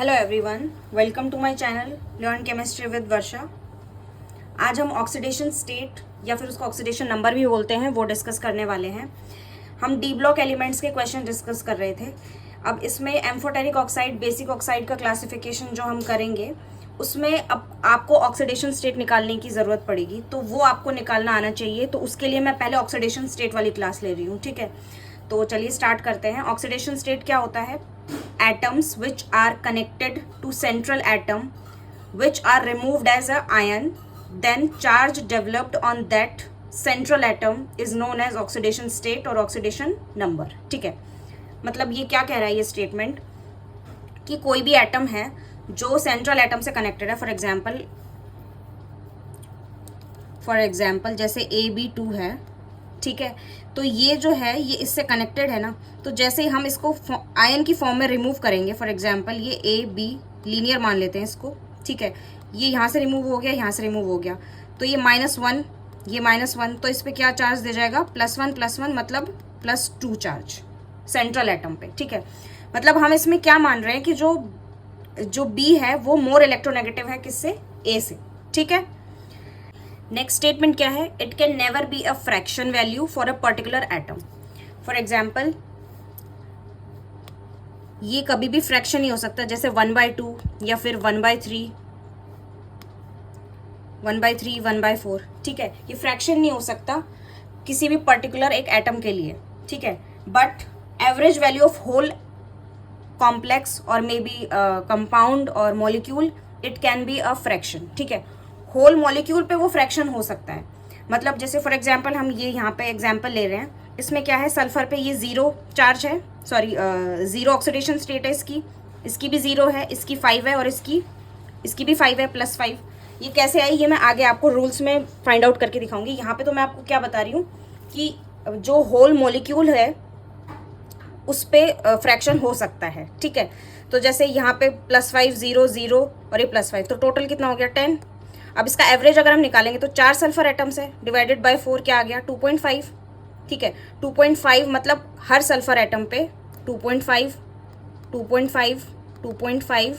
Hello everyone, welcome to my channel learn chemistry with Varsha. आज हम oxidation state या फिर उसको ऑक्सीडेशन नंबर भी बोलते हैं वो डिस्कस करने वाले हैं। हम डी ब्लॉक एलिमेंट्स के क्वेश्चन डिस्कस कर रहे थे। अब इसमें एम्फोटेरिक ऑक्साइड, बेसिक ऑक्साइड का क्लासिफिकेशन जो हम करेंगे उसमें अब आपको ऑक्सीडेशन स्टेट निकालने की ज़रूरत पड़ेगी, तो वो आपको निकालना आना चाहिए। तो उसके लिए मैं पहले ऑक्सीडेशन स्टेट वाली क्लास ले रही हूँ, ठीक है। तो चलिए स्टार्ट करते हैं। ऑक्सीडेशन स्टेट क्या होता है? Atoms which are connected to central atom which are removed as a ion, then charge developed on that central atom is known as oxidation state और oxidation number। ठीक है, मतलब ये क्या कह रहा है ये स्टेटमेंट कि कोई भी एटम है जो सेंट्रल एटम से कनेक्टेड है। फॉर एग्जाम्पल जैसे AB2 है, ठीक है। तो ये जो है ये इससे कनेक्टेड है ना, तो जैसे ही हम इसको आयन की फॉर्म में रिमूव करेंगे, फॉर एग्जांपल ये AB लीनियर मान लेते हैं इसको, ठीक है। ये यहाँ से रिमूव हो गया, यहाँ से रिमूव हो गया, तो ये -1, ये -1, तो इस पर क्या चार्ज दे जाएगा? +1 मतलब +2 चार्ज सेंट्रल एटम पे, ठीक है। मतलब हम इसमें क्या मान रहे हैं कि जो B है वो मोर इलेक्ट्रोनेगेटिव है किससे? A से, ठीक है। नेक्स्ट स्टेटमेंट क्या है? It can never be a fraction value for a particular atom. For example ये कभी भी फ्रैक्शन नहीं हो सकता, जैसे 1/2 या फिर 1/3, 1/3, 1/4, ठीक है। ये फ्रैक्शन नहीं हो सकता किसी भी पर्टिकुलर एक एटम के लिए, ठीक है। But average value of whole complex और मे बी कंपाउंड और molecule, it can be a fraction, ठीक है। होल मॉलिक्यूल पे वो फ्रैक्शन हो सकता है। मतलब जैसे फॉर एग्जांपल हम ये यहाँ पे एग्जांपल ले रहे हैं, इसमें क्या है? सल्फर पे ये 0 चार्ज है, सॉरी 0 ऑक्सीडेशन स्टेट है इसकी भी 0 है, इसकी 5 है और इसकी भी 5 है, +5। ये कैसे आई ये मैं आगे आपको रूल्स में फाइंड आउट करके दिखाऊंगी। यहाँ पे तो मैं आपको क्या बता रही हूँ कि जो होल मॉलिक्यूल है उस पर फ्रैक्शन हो सकता है, ठीक है। तो जैसे यहाँ पे +5, 0, 0 और ये +5, तो टोटल कितना हो गया? 10। अब इसका एवरेज अगर हम निकालेंगे तो 4 सल्फर एटम्स है, डिवाइडेड बाय 4 क्या आ गया? 2.5, ठीक है। 2.5 मतलब हर सल्फर एटम पे 2.5, 2.5, 2.5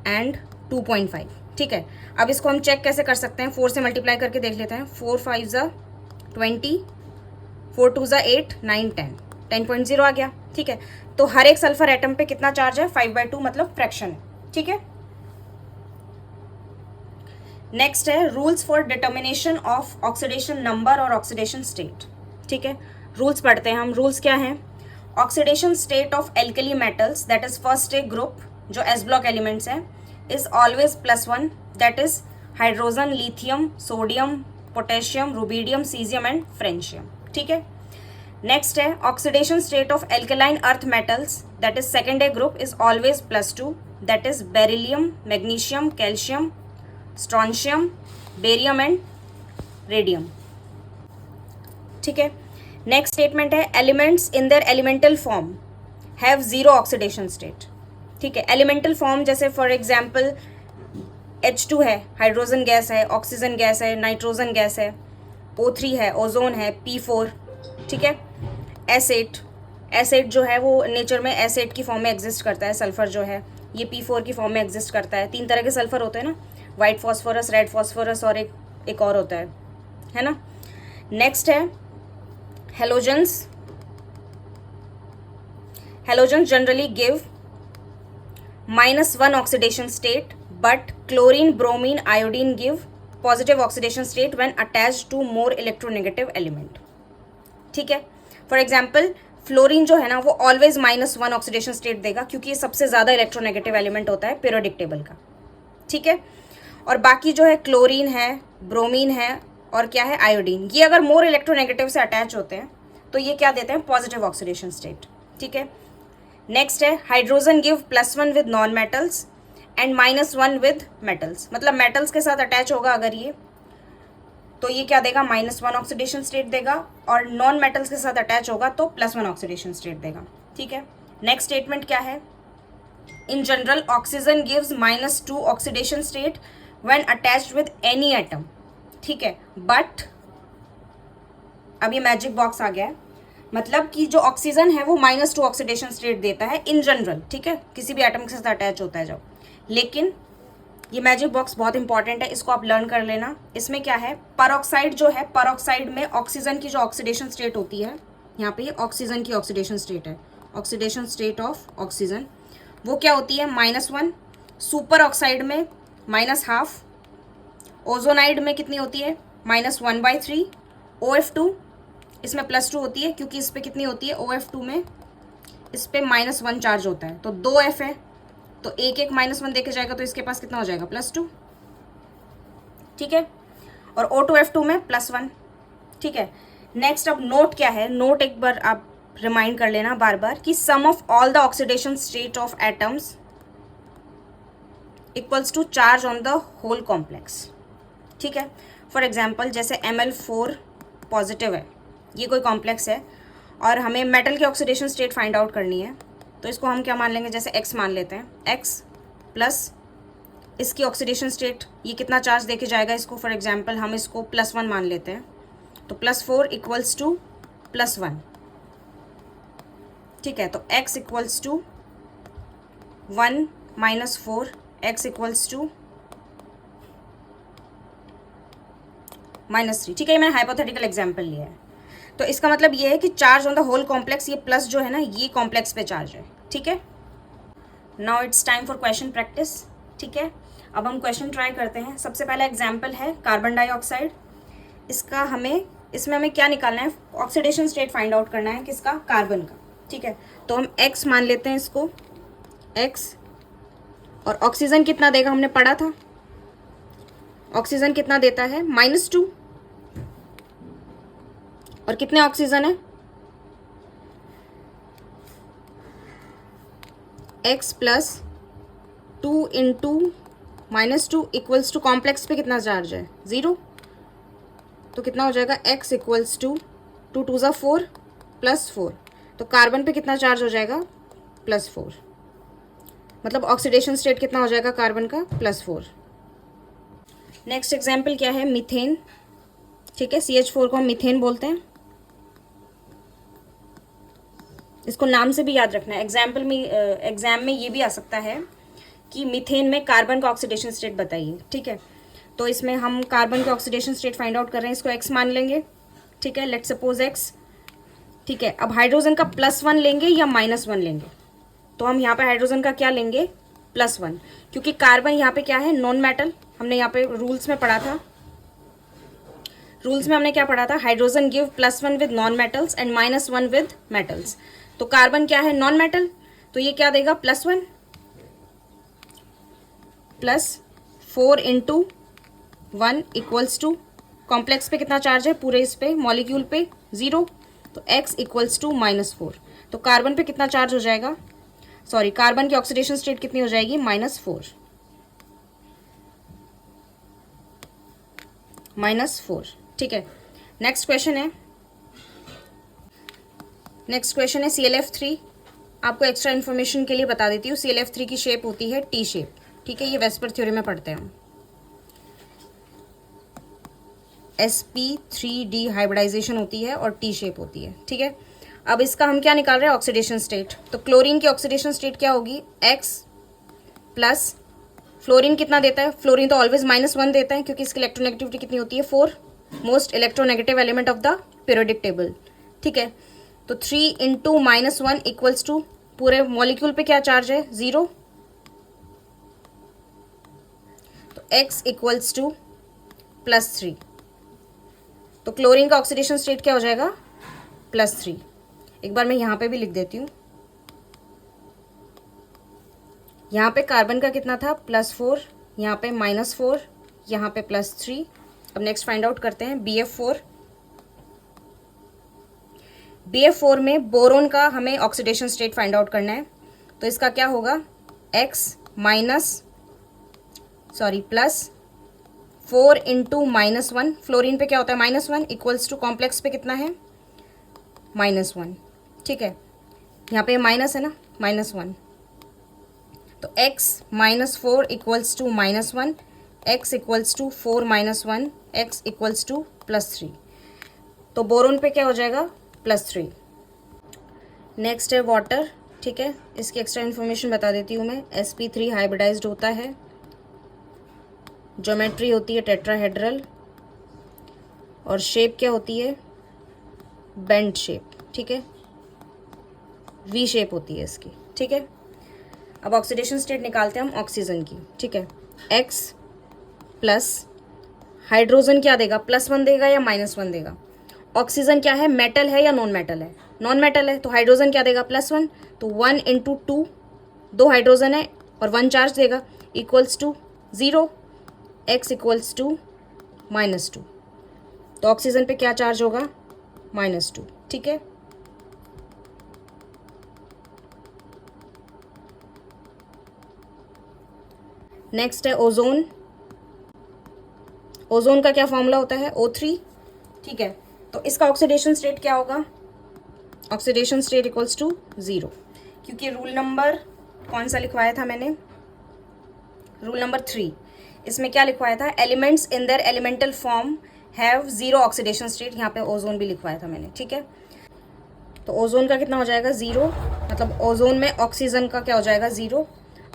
एंड 2.5, ठीक है। अब इसको हम चेक कैसे कर सकते हैं? 4 से मल्टीप्लाई करके देख लेते हैं। 4 5 ज़ा 20, 4 2 ज़ा 8, 9 10, 10.0 आ गया, ठीक है। तो हर एक सल्फर एटम पे कितना चार्ज है? 5/2 मतलब फ्रैक्शन है, ठीक है। नेक्स्ट है rules for determination of oxidation number और ऑक्सीडेशन स्टेट, ठीक है। रूल्स पढ़ते हैं हम। रूल्स क्या हैं? Oxidation state of alkali metals, that is first A group जो एस ब्लॉक एलिमेंट्स हैं, is always +1, that is hydrogen, lithium, sodium, potassium, rubidium, caesium and francium, ठीक है। नेक्स्ट है oxidation state of alkaline earth metals, that is second A group, is always +2, that is beryllium, magnesium, calcium, strontium, barium and radium, ठीक है। Next statement है elements in their elemental form have 0 oxidation state, ठीक है। Elemental form जैसे for example H2 है, hydrogen gas है, oxygen gas है, nitrogen gas है, O3 है, ओजोन है, P4, ठीक है। एसिड जो है वो नेचर में एसिड की फॉर्म में एग्जिस्ट करता है। सल्फर जो है ये P4 की फॉर्म में एग्जिस्ट करता है। 3 तरह के सल्फर होते हैं ना, वाइट फॉस्फोरस, रेड फॉस्फोरस और एक और होता है ना। नेक्स्ट है halogens generally give -1 oxidation state, but chlorine, bromine, iodine give positive oxidation state when attached to more electronegative element, ठीक है। फॉर एग्जाम्पल फ्लोरीन जो है ना वो ऑलवेज -1 ऑक्सीडेशन स्टेट देगा, क्योंकि ये सबसे ज़्यादा इलेक्ट्रोनेगेटिव एलिमेंट होता है पीरियोडिक टेबल का, ठीक है। और बाकी जो है क्लोरीन है, ब्रोमीन है और क्या है? आयोडीन, ये अगर मोर इलेक्ट्रोनेगेटिव से अटैच होते हैं तो ये क्या देते हैं? पॉजिटिव ऑक्सीडेशन स्टेट, ठीक है। नेक्स्ट है hydrogen give +1 with non metals and -1 with metals, मतलब मेटल्स के साथ अटैच होगा अगर ये, तो ये क्या देगा? -1 ऑक्सीडेशन स्टेट देगा, और नॉन मेटल्स के साथ अटैच होगा तो +1 ऑक्सीडेशन स्टेट देगा, ठीक है। नेक्स्ट स्टेटमेंट क्या है? In general oxygen gives -2 oxidation state when attached with any atom, ठीक है। बट अब ये मैजिक बॉक्स आ गया है, मतलब कि जो ऑक्सीजन है वो -2 ऑक्सीडेशन स्टेट देता है इन जनरल, ठीक है, किसी भी एटम के साथ अटैच होता है जब। लेकिन ये मैजिक बॉक्स बहुत इंपॉर्टेंट है, इसको आप लर्न कर लेना। इसमें क्या है, परऑक्साइड जो है, परऑक्साइड में ऑक्सीजन की जो ऑक्सीडेशन स्टेट होती है, यहाँ पे ये ऑक्सीजन की ऑक्सीडेशन स्टेट है, ऑक्सीडेशन स्टेट ऑफ ऑक्सीजन, वो क्या होती है -1। सुपर ऑक्साइड में -12। ओजोनाइड में कितनी होती है -1/3। OF2 इसमें +2 होती है, क्योंकि इस पर कितनी होती है OF2 में, इस पर -1 चार्ज होता है, तो 2 F है, तो एक एक -1 देके जाएगा, तो इसके पास कितना हो जाएगा +2, ठीक है। और O2F2 में +1, ठीक है। नेक्स्ट अब नोट क्या है, नोट एक बार आप रिमाइंड कर लेना बार बार कि sum of all the oxidation state of atoms equals to charge on the whole complex, ठीक है। फॉर एग्जाम्पल जैसे Ml4 पॉजिटिव है, ये कोई कॉम्प्लेक्स है और हमें मेटल की ऑक्सीडेशन स्टेट फाइंड आउट करनी है, तो इसको हम क्या मान लेंगे, जैसे X मान लेते हैं, X प्लस इसकी ऑक्सीडेशन स्टेट, ये कितना चार्ज देके जाएगा इसको, फॉर एग्जाम्पल हम इसको +1 मान लेते हैं, तो +4 इक्वल्स टू +1, ठीक है। तो X equals to 1 - 4, X equals to -3, ठीक है। ये मैंने हाइपोथेटिकल एग्जाम्पल लिया है, तो इसका मतलब ये है कि charge on the whole complex, ये प्लस जो है ना, ये कॉम्प्लेक्स पे चार्ज है, ठीक है। Now it's time for question practice, ठीक है। अब हम क्वेश्चन ट्राई करते हैं। सबसे पहला एग्जाम्पल है कार्बन डाइऑक्साइड, इसका इसमें हमें क्या निकालना है, ऑक्सीडेशन स्टेट फाइंड आउट करना है, किसका, कार्बन का, ठीक है। तो हम X मान लेते हैं इसको, X, और ऑक्सीजन कितना देगा, हमने पढ़ा था, ऑक्सीजन कितना देता है -2, और कितने ऑक्सीजन है, X + 2 × -2 इक्वल्स टू कॉम्प्लेक्स पे कितना चार्ज है, 0, तो कितना हो जाएगा, X इक्वल्स टू 2 × 2 = 4 + 4, तो कार्बन पे कितना चार्ज हो जाएगा, +4, मतलब ऑक्सीडेशन स्टेट कितना हो जाएगा कार्बन का, +4। नेक्स्ट एग्जाम्पल क्या है, मीथेन, ठीक है, CH4 को हम मीथेन बोलते हैं, इसको नाम से भी याद रखना है। एग्जाम में ये भी आ सकता है कि मीथेन में कार्बन का ऑक्सीडेशन स्टेट बताइए, ठीक है। तो इसमें हम कार्बन के ऑक्सीडेशन स्टेट फाइंड आउट कर रहे हैं, इसको X मान लेंगे, ठीक है, लेट्स सपोज X, ठीक है। अब हाइड्रोजन का +1 लेंगे या -1 लेंगे, तो हम यहाँ पे हाइड्रोजन का क्या लेंगे, +1, क्योंकि कार्बन यहाँ पे क्या है, नॉन मेटल, हमने यहाँ पे रूल्स में पढ़ा था, रूल्स में हमने क्या पढ़ा था, hydrogen give +1 with non metals and -1 with metals, तो कार्बन क्या है, नॉन मेटल, तो ये क्या देगा, +1 + 4 × 1 इक्वल्स टू, कॉम्प्लेक्स पे कितना चार्ज है, पूरे इस पे मॉलिक्यूल पे 0, तो X इक्वल्स टू -4, तो कार्बन पे कितना चार्ज हो जाएगा, सॉरी, कार्बन की ऑक्सीडेशन स्टेट कितनी हो जाएगी, -4, ठीक है। नेक्स्ट क्वेश्चन है ClF3, आपको एक्स्ट्रा इन्फॉर्मेशन के लिए बता देती हूँ, ClF3 की शेप होती है T शेप, ठीक है, ये वेस्पर थ्योरी में पढ़ते हैं हम, sp3d हाइब्रिडाइजेशन होती है और T शेप होती है, ठीक है। अब इसका हम क्या निकाल रहे हैं, ऑक्सीडेशन स्टेट, तो क्लोरीन की ऑक्सीडेशन स्टेट क्या होगी, X प्लस, फ्लोरीन कितना देता है, फ्लोरीन तो ऑलवेज -1 देता है, क्योंकि इसकी इलेक्ट्रोनेगेटिविटी कितनी होती है, 4, most electronegative element of the periodic table, ठीक है। तो 3 × -1 इक्वल्स टू, पूरे मॉलिक्यूल पे क्या चार्ज है, 0, तो X इक्वल्स टू +3, तो क्लोरीन का ऑक्सीडेशन स्टेट क्या हो जाएगा, +3। एक बार मैं यहाँ पे भी लिख देती हूँ, यहाँ पे कार्बन का कितना था, +4, यहाँ पे -4, यहाँ पे +3। अब नेक्स्ट फाइंड आउट करते हैं BF4 में बोरोन का हमें ऑक्सीडेशन स्टेट फाइंड आउट करना है, तो इसका क्या होगा, X +4 × -1, फ्लोरीन पे क्या होता है, -1 इक्वल्स टू कॉम्प्लेक्स पे कितना है, -1, ठीक है, यहाँ पे माइनस है ना, -1, तो X -4 equals to -1, X equals to 4 - 1, X equals to +3, तो बोरोन पे क्या हो जाएगा, +3, नेक्स्ट है वाटर, ठीक है, इसकी एक्स्ट्रा इन्फॉर्मेशन बता देती हूँ मैं। sp3 हाइब्रिडाइज्ड होता है, ज्योमेट्री होती है टेट्राहेड्रल, और शेप क्या होती है, बेंड शेप, ठीक है, वी शेप होती है इसकी, ठीक है। अब ऑक्सीडेशन स्टेट निकालते हैं हम ऑक्सीजन की, ठीक है। X प्लस हाइड्रोजन क्या देगा, +1 देगा या -1 देगा। ऑक्सीजन क्या है, मेटल है या नॉन मेटल है, नॉन मेटल है, तो हाइड्रोजन क्या देगा, +1, तो 1 × 2, 2 हाइड्रोजन है और 1 चार्ज देगा, equals to 0, X equals to -2, तो ऑक्सीजन पे क्या चार्ज होगा, -2, ठीक है। नेक्स्ट है ओजोन। ओजोन का क्या फॉर्मूला होता है, O3, ठीक है। तो इसका ऑक्सीडेशन स्टेट क्या होगा, ऑक्सीडेशन स्टेट इक्वल्स टू 0, क्योंकि रूल नंबर कौन सा लिखवाया था मैंने, रूल नंबर 3, इसमें क्या लिखवाया था, elements in their elemental form have 0 oxidation state, यहाँ पे ओजोन भी लिखवाया था मैंने, ठीक है। तो ओजोन का कितना हो जाएगा, 0, मतलब ओजोन में ऑक्सीजन का क्या हो जाएगा, 0।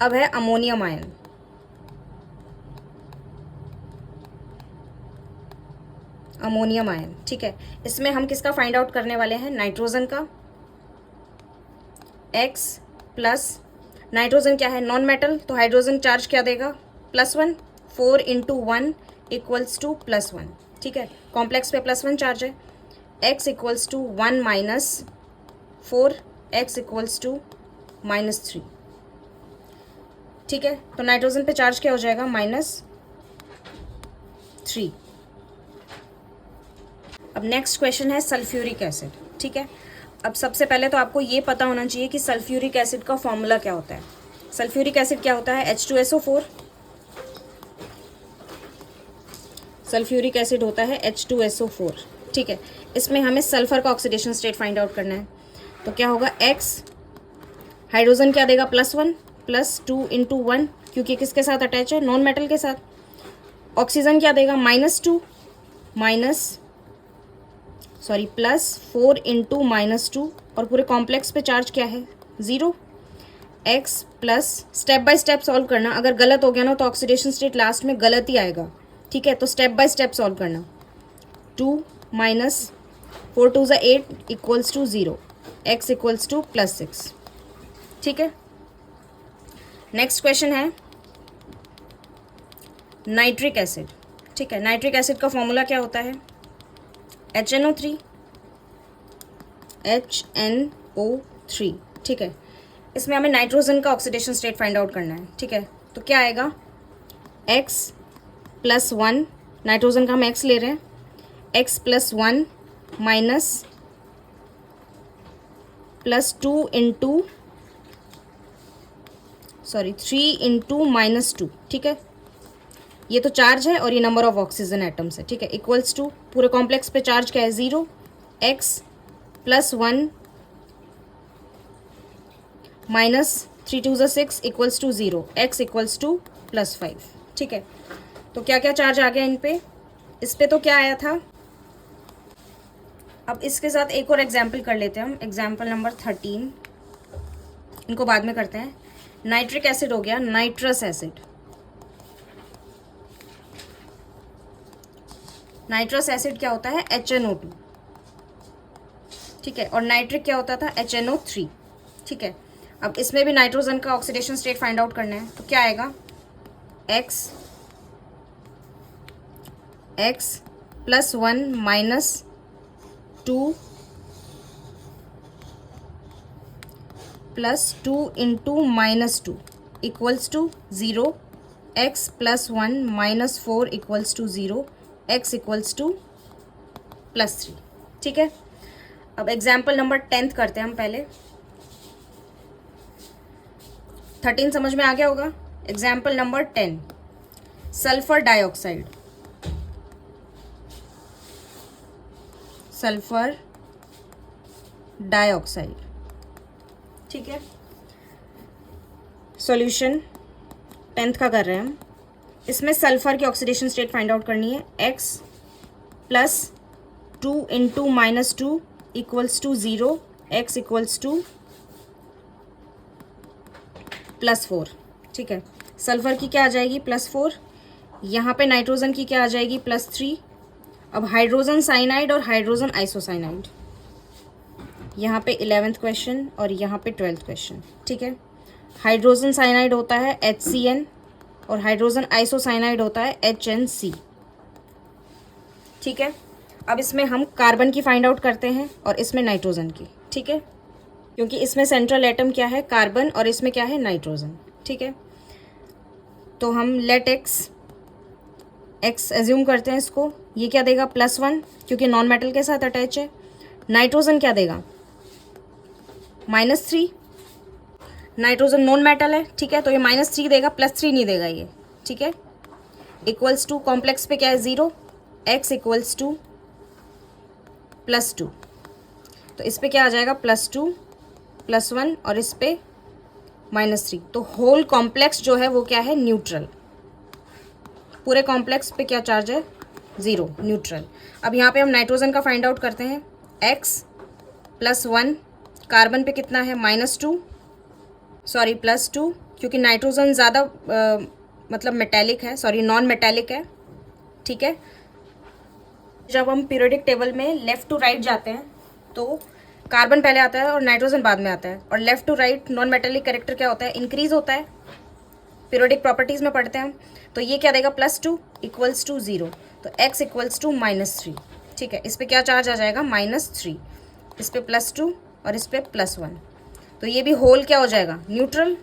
अब है अमोनियम आयन, अमोनियम आयन, ठीक है। इसमें हम किसका फाइंड आउट करने वाले हैं, नाइट्रोजन का। X प्लस नाइट्रोजन क्या है, नॉन मेटल, तो हाइड्रोजन चार्ज क्या देगा, +1, 4 × 1 इक्वल्स टू +1, ठीक है। कॉम्प्लेक्स पे +1 चार्ज है। X equals to 1 - 4, X equals to -3, ठीक है। तो नाइट्रोजन पे चार्ज क्या हो जाएगा, -3। अब नेक्स्ट क्वेश्चन है सल्फ्यूरिक एसिड, ठीक है। अब सबसे पहले तो आपको ये पता होना चाहिए कि सल्फ्यूरिक एसिड का फॉर्मूला क्या होता है। सल्फ्यूरिक एसिड क्या होता है, H2SO4, सल्फ्यूरिक एसिड होता है H2SO4, ठीक है। इसमें हमें सल्फर का ऑक्सीडेशन स्टेट फाइंड आउट करना है, तो क्या होगा, X हाइड्रोजन क्या देगा, +1 + 2 × 1, क्योंकि किसके साथ अटैच है, नॉन मेटल के साथ। ऑक्सीजन क्या देगा, -2 +4 × -2, और पूरे कॉम्प्लेक्स पे चार्ज क्या है, 0। X plus, step by step solve करना, अगर गलत हो गया ना तो ऑक्सीडेशन स्टेट लास्ट में गलत ही आएगा, ठीक है। तो स्टेप बाय स्टेप सॉल्व करना, 2 - 4 × 2 = 8 equals to 0, X equals to +6, ठीक है। नेक्स्ट क्वेश्चन है नाइट्रिक एसिड, ठीक है। नाइट्रिक एसिड का फॉर्मूला क्या होता है, HNO3, ठीक है। इसमें हमें नाइट्रोजन का ऑक्सीडेशन स्टेट फाइंड आउट करना है, ठीक है। तो क्या आएगा, X + 1, नाइट्रोजन का हम X ले रहे हैं, X + 1 +2 × 3 × -2, ठीक है। ये तो चार्ज है और ये नंबर ऑफ ऑक्सीजन एटम्स है, ठीक है, इक्वल्स टू पूरे कॉम्प्लेक्स पे चार्ज क्या है, 0, X + 1 -3 × 2 = 6 equals to 0, X equals to +5, ठीक है। तो क्या क्या चार्ज आ गया इन पे, इस पे तो क्या आया था। अब इसके साथ एक और एग्जाम्पल कर लेते हैं हम, एग्जाम्पल नंबर 13, इनको बाद में करते हैं। नाइट्रिक एसिड हो गया नाइट्रस एसिड, नाइट्रस एसिड क्या होता है, HNO2, ठीक है। और नाइट्रिक क्या होता था, HNO3, ठीक है। अब इसमें भी नाइट्रोजन का ऑक्सीडेशन स्टेट फाइंड आउट करना है, तो क्या आएगा, X + 1 - 2 + 2 × -2 equals to 0, X + 1 - 4 equals to 0, X equals to +3, ठीक है। अब एग्जाम्पल नंबर 10 करते हैं हम पहले। 13 समझ में आ गया होगा। Example number 10, sulphur dioxide, sulphur dioxide, ठीक है। सॉल्यूशन 10th का कर रहे हैं हम। इसमें सल्फर की ऑक्सीडेशन स्टेट फाइंड आउट करनी है, X + 2 × -2 equals to 0, x equals to +4, ठीक है। सल्फर की क्या आ जाएगी +4, यहाँ पे नाइट्रोजन की क्या आ जाएगी +3। अब हाइड्रोजन साइनाइड और हाइड्रोजन आइसोसाइनाइड, यहाँ पे 11th क्वेश्चन और यहाँ पे 12th क्वेश्चन, ठीक है। हाइड्रोजन साइनाइड होता है HCN और हाइड्रोजन आइसोसाइनाइड होता है HNC, ठीक है। अब इसमें हम कार्बन की फाइंड आउट करते हैं और इसमें नाइट्रोजन की, ठीक है, क्योंकि इसमें सेंट्रल एटम क्या है कार्बन और इसमें क्या है नाइट्रोजन, ठीक है। तो हम लेट एक्स एज्यूम करते हैं इसको, ये क्या देगा +1 क्योंकि नॉन मेटल के साथ अटैच है। नाइट्रोजन क्या देगा -3, नाइट्रोजन नॉन मेटल है, ठीक है, तो ये -3 देगा, +3 नहीं देगा ये, ठीक है। इक्वल्स टू कॉम्प्लेक्स पे क्या है 0, x इक्वल्स टू +2, तो इस पे क्या आ जाएगा +2 +1 और इस पे -3, तो होल कॉम्प्लेक्स जो है वो क्या है न्यूट्रल। पूरे कॉम्प्लेक्स पे क्या चार्ज है 0, न्यूट्रल। अब यहाँ पे हम नाइट्रोजन का फाइंड आउट करते हैं, x +1, कार्बन पे कितना है -2 क्योंकि नाइट्रोजन ज़्यादा मतलब मेटेलिक है, नॉन मेटेलिक है, ठीक है। जब हम पीरियोडिक टेबल में लेफ़्ट टू राइट जाते हैं तो कार्बन पहले आता है और नाइट्रोजन बाद में आता है, और left to right non metallic character क्या होता है इंक्रीज होता है, पीरियोडिक प्रॉपर्टीज़ में पढ़ते हैं हम। तो ये क्या देगा +2 इक्वल्स टू 0, तो x इक्वल्स टू -3, ठीक है। इस पर क्या चार्ज आ जाएगा -3, इस पर +2 और इस पर +1, तो ये भी होल क्या हो जाएगा न्यूट्रल।